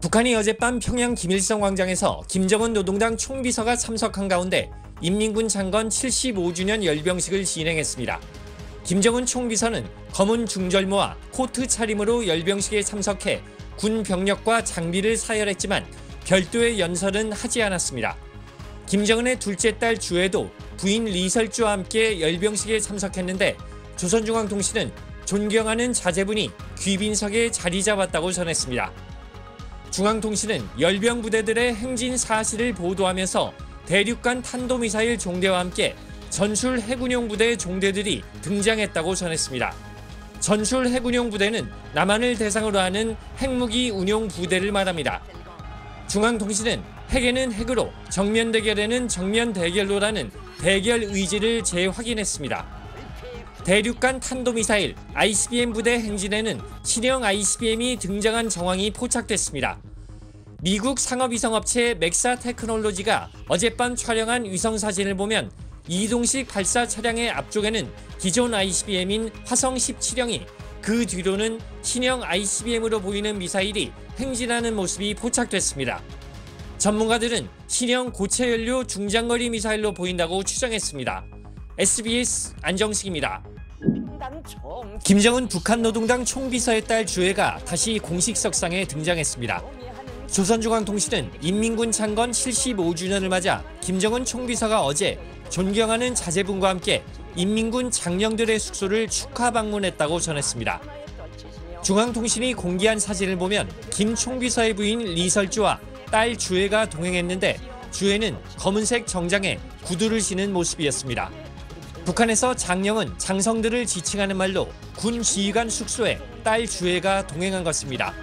북한이 어젯밤 평양 김일성 광장에서 김정은 노동당 총비서가 참석한 가운데 인민군 창건 75주년 열병식을 진행했습니다. 김정은 총비서는 검은 중절모와 코트 차림으로 열병식에 참석해 군 병력과 장비를 사열했지만 별도의 연설은 하지 않았습니다. 김정은의 둘째 딸 주애도 부인 리설주와 함께 열병식에 참석했는데 조선중앙통신은 존경하는 자제분이 귀빈석에 자리 잡았다고 전했습니다. 중앙통신은 열병 부대들의 행진 사실을 보도하면서 대륙간 탄도미사일 종대와 함께 전술 해군용 부대 종대들이 등장했다고 전했습니다. 전술 해군용 부대는 남한을 대상으로 하는 핵무기 운용 부대를 말합니다. 중앙통신은 핵에는 핵으로, 정면 대결에는 정면 대결로라는 대결 의지를 재확인했습니다. 대륙간 탄도미사일 ICBM 부대 행진에는 신형 ICBM이 등장한 정황이 포착됐습니다. 미국 상업위성업체 맥사 테크놀로지가 어젯밤 촬영한 위성사진을 보면 이동식 발사 차량의 앞쪽에는 기존 ICBM인 화성 17형이, 그 뒤로는 신형 ICBM으로 보이는 미사일이 행진하는 모습이 포착됐습니다. 전문가들은 신형 고체 연료 중장거리 미사일로 보인다고 추정했습니다. SBS 안정식입니다. 김정은 북한 노동당 총비서의 딸 주애가 다시 공식 석상에 등장했습니다. 조선중앙통신은 인민군 창건 75주년을 맞아 김정은 총비서가 어제 존경하는 자제분과 함께 인민군 장령들의 숙소를 축하 방문했다고 전했습니다. 중앙통신이 공개한 사진을 보면 김 총비서의 부인 리설주와 딸 주애가 동행했는데 주애는 검은색 정장에 구두를 신은 모습이었습니다. 북한에서 장령은 장성들을 지칭하는 말로 군 지휘관 숙소에 딸 주애가 동행한 것입니다.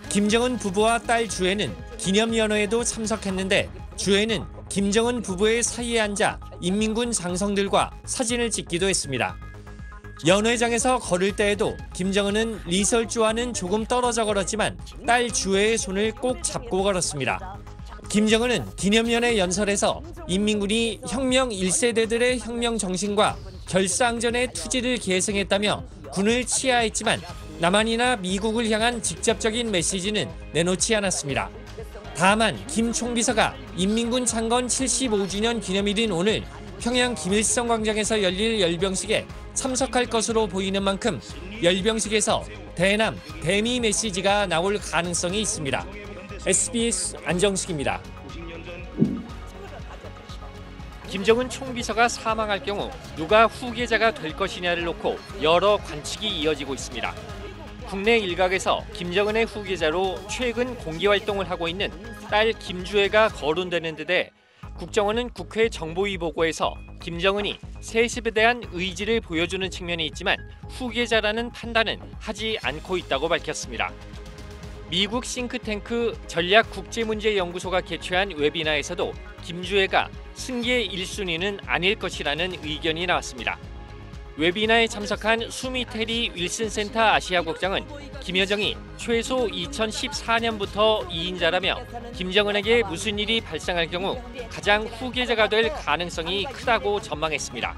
김정은 부부와 딸 주애는 기념연회에도 참석했는데 주애는 김정은 부부의 사이에 앉아 인민군 장성들과 사진을 찍기도 했습니다. 연회장에서 걸을 때에도 김정은은 리설주와는 조금 떨어져 걸었지만 딸 주애의 손을 꼭 잡고 걸었습니다. 김정은은 기념연회 연설에서 인민군이 혁명 1세대들의 혁명 정신과 결사항전의 투지를 계승했다며 군을 치하했지만 남한이나 미국을 향한 직접적인 메시지는 내놓지 않았습니다. 다만 김 총비서가 인민군 창건 75주년 기념일인 오늘 평양 김일성 광장에서 열릴 열병식에 참석할 것으로 보이는 만큼 열병식에서 대남, 대미 메시지가 나올 가능성이 있습니다. SBS 안정식입니다. 김정은 총비서가 사망할 경우 누가 후계자가 될 것이냐를 놓고 여러 관측이 이어지고 있습니다. 국내 일각에서 김정은의 후계자로 최근 공개활동을 하고 있는 딸 김주애가 거론되는 듯에 국정원은 국회 정보위 보고에서 김정은이 세습에 대한 의지를 보여주는 측면이 있지만 후계자라는 판단은 하지 않고 있다고 밝혔습니다. 미국 싱크탱크 전략국제문제연구소가 개최한 웨비나에서도 김주애가 승계 1순위는 아닐 것이라는 의견이 나왔습니다. 웨비나에 참석한 수미테리 윌슨 센터 아시아국장은 김여정이 최소 2014년부터 2인자라며 김정은에게 무슨 일이 발생할 경우 가장 후계자가 될 가능성이 크다고 전망했습니다.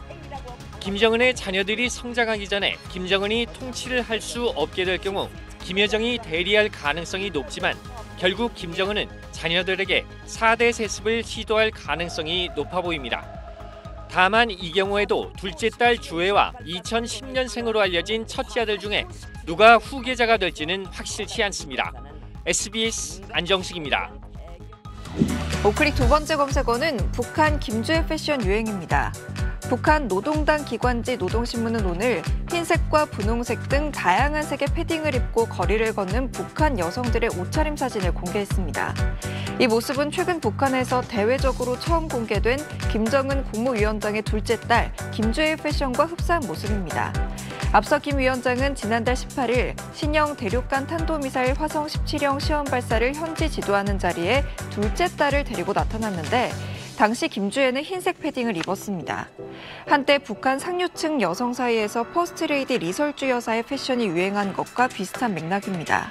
김정은의 자녀들이 성장하기 전에 김정은이 통치를 할 수 없게 될 경우 김여정이 대리할 가능성이 높지만 결국 김정은은 자녀들에게 4대 세습을 시도할 가능성이 높아 보입니다. 다만 이 경우에도 둘째 딸 주애와 2010년생으로 알려진 첫째 아들 중에 누가 후계자가 될지는 확실치 않습니다. SBS 안정식입니다. 오클릭 두 번째 검색어는 북한 김주애 패션 유행입니다. 북한 노동당 기관지 노동신문은 오늘 흰색과 분홍색 등 다양한 색의 패딩을 입고 거리를 걷는 북한 여성들의 옷차림 사진을 공개했습니다. 이 모습은 최근 북한에서 대외적으로 처음 공개된 김정은 국무위원장의 둘째 딸 김주애의 패션과 흡사한 모습입니다. 앞서 김 위원장은 지난달 18일 신형 대륙간 탄도미사일 화성 17형 시험 발사를 현지 지도하는 자리에 둘째 딸을 데리고 나타났는데 당시 김주애는 흰색 패딩을 입었습니다. 한때 북한 상류층 여성 사이에서 퍼스트레이디 리설주 여사의 패션이 유행한 것과 비슷한 맥락입니다.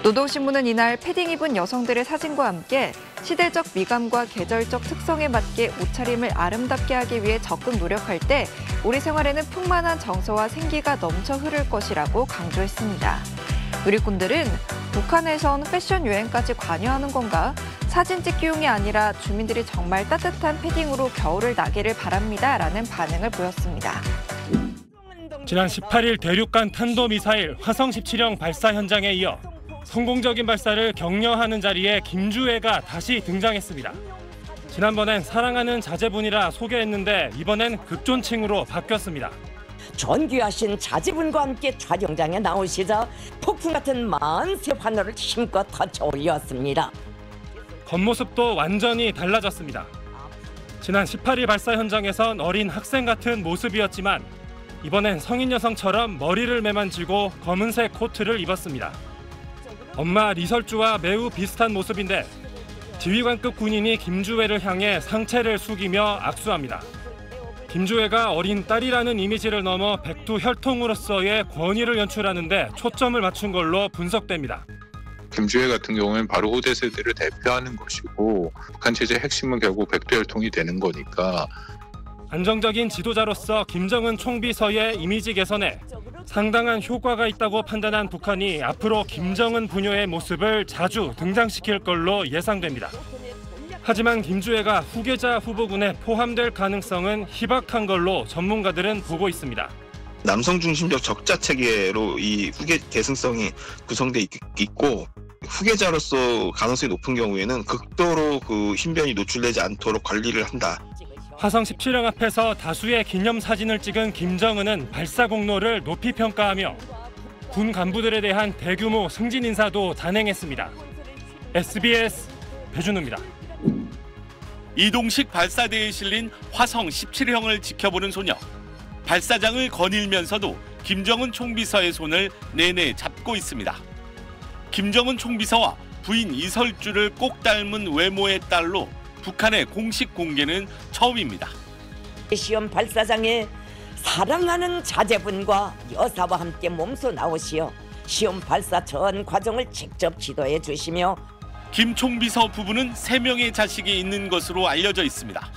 노동신문은 이날 패딩 입은 여성들의 사진과 함께 시대적 미감과 계절적 특성에 맞게 옷차림을 아름답게 하기 위해 적극 노력할 때 우리 생활에는 풍만한 정서와 생기가 넘쳐 흐를 것이라고 강조했습니다. 누리꾼들은 북한에선 패션 유행까지 관여하는 건가? 사진 찍기용이 아니라 주민들이 정말 따뜻한 패딩으로 겨울을 나기를 바랍니다라는 반응을 보였습니다. 지난 18일 대륙간 탄도미사일 화성 17형 발사 현장에 이어 성공적인 발사를 격려하는 자리에 김주애가 다시 등장했습니다. 지난번엔 사랑하는 자제분이라 소개했는데 이번엔 극존칭으로 바뀌었습니다. 존귀하신 자제분과 함께 촬영장에 나오시자 폭풍 같은 만세 환호를 힘껏 터쳐올렸습니다. 겉모습도 완전히 달라졌습니다. 지난 18일 발사 현장에선 어린 학생 같은 모습이었지만 이번엔 성인 여성처럼 머리를 매만지고 검은색 코트를 입었습니다. 엄마 리설주와 매우 비슷한 모습인데 지휘관급 군인이 김주애를 향해 상체를 숙이며 악수합니다. 김주애가 어린 딸이라는 이미지를 넘어 백두혈통으로서의 권위를 연출하는 데 초점을 맞춘 걸로 분석됩니다. 김주애 같은 경우는 바로 후대 세대를 대표하는 것이고 북한 체제의 핵심은 결국 백두혈통이 되는 거니까 안정적인 지도자로서 김정은 총비서의 이미지 개선에 상당한 효과가 있다고 판단한 북한이 앞으로 김정은 부녀의 모습을 자주 등장시킬 걸로 예상됩니다. 하지만 김주애가 후계자 후보군에 포함될 가능성은 희박한 걸로 전문가들은 보고 있습니다. 남성 중심적 적자 체계로 이 후계 계승성이 구성돼 있고 후계자로서 가능성이 높은 경우에는 극도로 그 신변이 노출되지 않도록 관리를 한다. 화성 17형 앞에서 다수의 기념사진을 찍은 김정은은 발사 공로를 높이 평가하며 군 간부들에 대한 대규모 승진 인사도 단행했습니다. SBS 배준우입니다. 이동식 발사대에 실린 화성 17형을 지켜보는 소녀. 발사장을 거닐면서도 김정은 총비서의 손을 내내 잡고 있습니다. 김정은 총비서와 부인 이설주를 꼭 닮은 외모의 딸로 북한의 공식 공개는 처음입니다. 시험 발사장에 사랑하는 자제분과 여사와 함께 몸소 나오시어 시험 발사 전 과정을 직접 지도해 주시며 김 총비서 부부는 3명의 자식이 있는 것으로 알려져 있습니다.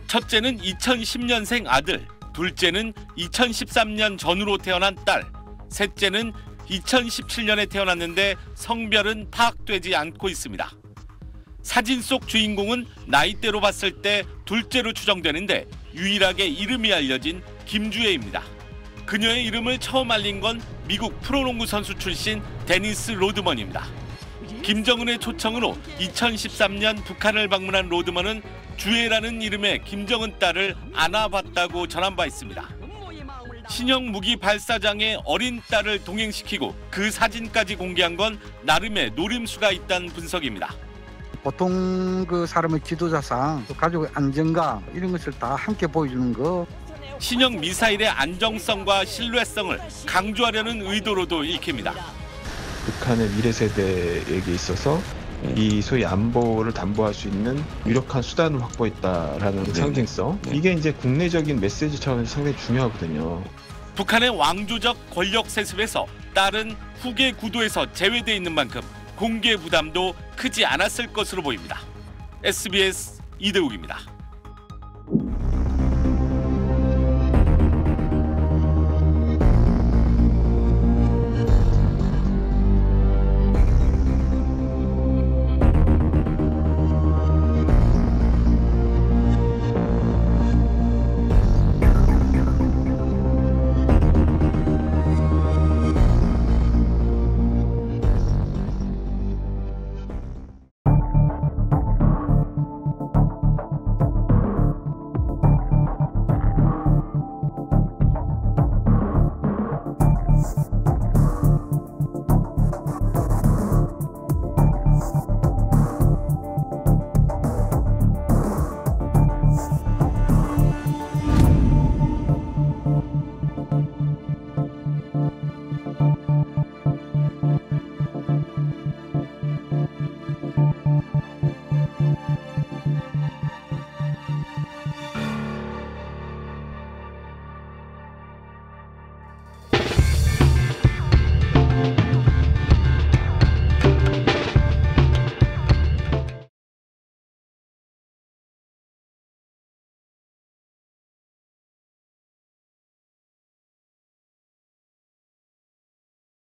첫째는 2010년생 아들, 둘째는 2013년 전후로 태어난 딸, 셋째는 2017년에 태어났는데 성별은 파악되지 않고 있습니다. 사진 속 주인공은 나이대로 봤을 때 둘째로 추정되는데 유일하게 이름이 알려진 김주애입니다. 그녀의 이름을 처음 알린 건 미국 프로농구 선수 출신 데니스 로드먼입니다. 김정은의 초청으로 2013년 북한을 방문한 로드먼은 주애라는 이름의 김정은 딸을 안아봤다고 전한 바 있습니다. 신형 무기 발사장에 어린 딸을 동행시키고 그 사진까지 공개한 건 나름의 노림수가 있다는 분석입니다. 보통 그 사람의 지도자상 가족의 안정감 이런 것을 다 함께 보여주는 거. 신형 미사일의 안정성과 신뢰성을 강조하려는 의도로도 읽힙니다. 북한의 미래 세대에게 있어서 이 소위 안보를 담보할 수 있는 유력한 수단을 확보했다라는 상징성. 이게 이제 국내적인 메시지 차원에서 상당히 중요하거든요. 북한의 왕조적 권력 세습에서 딸은 후계 구도에서 제외돼 있는 만큼 공개 부담도 크지 않았을 것으로 보입니다. SBS 이대욱입니다.